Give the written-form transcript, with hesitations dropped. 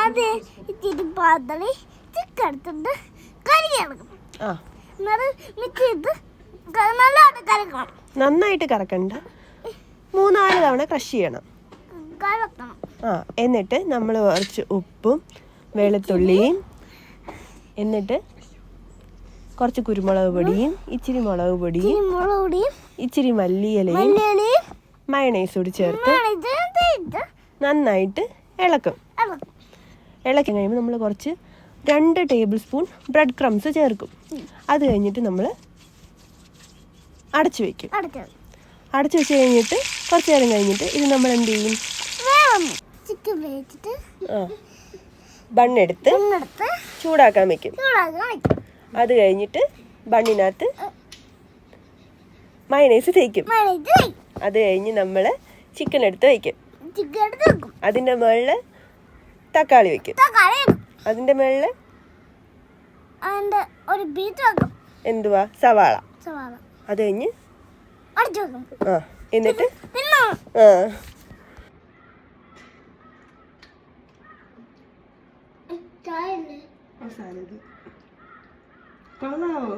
അത് ഇത്തിരി പാതളി ചിക്കൻ എടുത്തിട്ട് കറി ഇളക്കണം. മിക്സ് ചെയ്ത് നല്ലതായിട്ട് കറക്കണം. നന്നായിട്ട് കറക്കണ്ട, 3-4 തവണ ക്രഷ് ചെയ്യണം. എന്നിട്ട് നമ്മൾ കുറച്ച് ഉപ്പും വെളുത്തുള്ളിയും, എന്നിട്ട് കുറച്ച് കുരുമുളക് പൊടിയും, ഇച്ചിരി മുളക് പൊടിയും, ഇച്ചിരി മല്ലിയിലയും മയണൈസ് കൂടി ചേർത്ത് നന്നായിട്ട് ഇളക്കും. ഇളക്കി കഴിയുമ്പോൾ നമ്മൾ കുറച്ച് 2 ടേബിൾ സ്പൂൺ ബ്രെഡ് ക്രംസ് ചേർക്കും. അത് കഴിഞ്ഞിട്ട് നമ്മൾ അടച്ചു വയ്ക്കും. അടച്ചു വെച്ച് കഴിഞ്ഞിട്ട് കുറച്ച് നേരം കഴിഞ്ഞിട്ട് ഇത് നമ്മൾ എന്ത് ചെയ്യും? ബണ്ണെടുത്ത് ചൂടാക്കാൻ വെക്കും. അത് കഴിഞ്ഞിട്ട് ബണ്ണിനകത്ത് മയണൈസ് തേക്കും. അത് കഴിഞ്ഞ് നമ്മൾ ചിക്കൻ എടുത്ത് വയ്ക്കും. അതിൻ്റെ മുകളിൽ തക്കാളി വെക്കും. അതിൻ്റെ മുകളിൽ എന്തുവാ? സവാള. അത് കഴിഞ്ഞ് എന്നിട്ട് കൊള്ളാവോ?